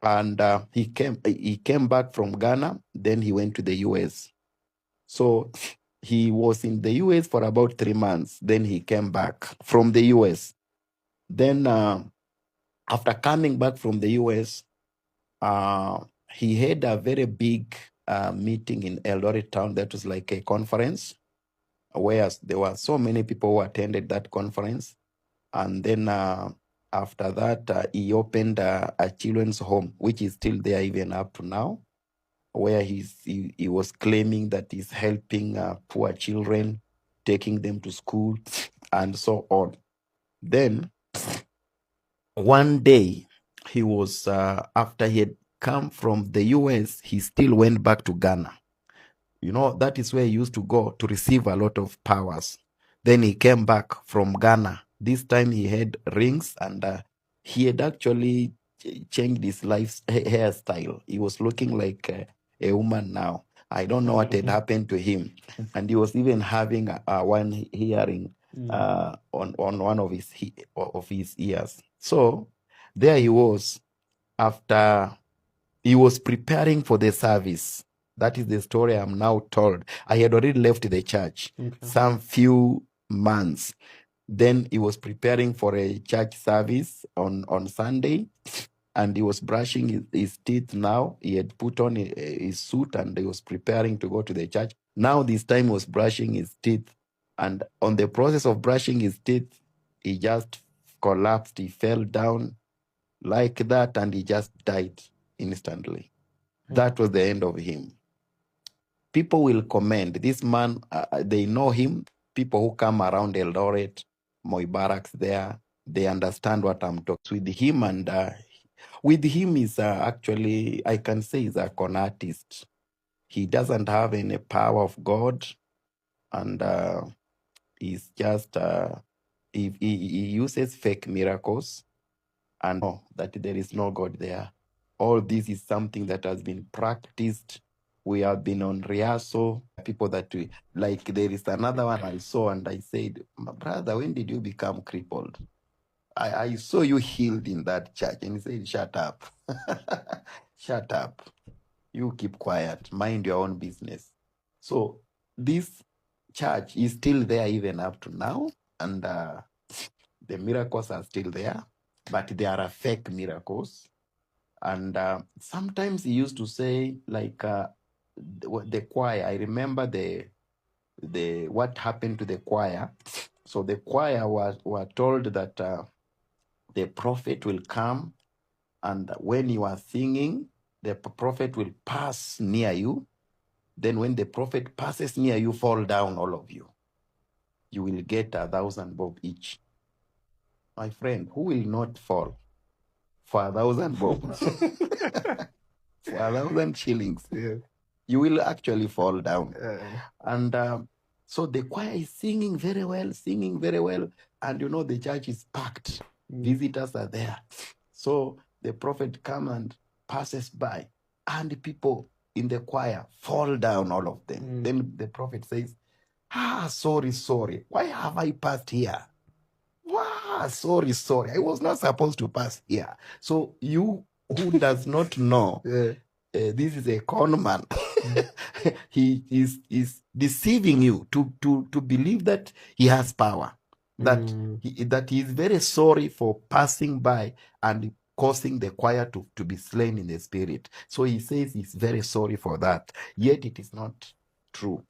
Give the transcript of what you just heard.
And he came back from Ghana. Then he went to the US. So he was in the US for about 3 months. Then he came back from the US. Then after coming back from the US, he had a very big meeting in Eldoret town. That was like a conference where there were so many people who attended that conference. And then after that, he opened a children's home, which is still there even up to now, where he was claiming that he's helping poor children, taking them to school, and so on. Then one day, he was after he had come from the US, he still went back to Ghana. That is where he used to go to receive a lot of powers. Then he came back from Ghana. This time he had rings, and he had actually changed his hairstyle. He was looking like a woman now. I don't know what had happened to him. And he was even having one hearing on one of his ears. So there he was after he was preparing for the service. That is the story I'm now told. I had already left the church some few months. Then he was preparing for a church service on Sunday, and he was brushing his teeth now. He had put on his suit, and he was preparing to go to the church. Now this time he was brushing his teeth. And on the process of brushing his teeth, he just collapsed. He fell down like that, and he just died instantly. That was the end of him. People will comment. This man, they know him. People who come around Eldoret, Moi Barracks there, they understand what I'm talking with him. And with him is actually, I can say he's a con artist. He doesn't have any power of God. And he's just, he uses fake miracles and know that there is no God there. All this is something that has been practiced. We have been on rehearsal. People that we like, there is another one I saw, and I said, "My brother, when did you become crippled? I saw you healed in that church." And he said, "Shut up." Shut up. You keep quiet. Mind your own business. So this church is still there even up to now. And the miracles are still there, but they are fake miracles. And sometimes he used to say, like, the choir. I remember the what happened to the choir. So the choir were told that the prophet will come, and when you are singing, the prophet will pass near you. Then when the prophet passes near you, fall down, all of you. You will get 1,000 bob each. My friend, who will not fall for 1,000 bob? For 1,000 shillings. Yeah. You will actually fall down. And so the choir is singing very well. And the church is packed. Visitors are there. So the prophet comes and passes by, and people in the choir fall down, all of them. Then the prophet says, sorry. Why have I passed here? Wow, sorry. I was not supposed to pass here. So you who does not know, this is a con man. He is deceiving you to believe that he has power, that he is very sorry for passing by and causing the choir to be slain in the spirit. So he says he's very sorry for that, yet it is not true.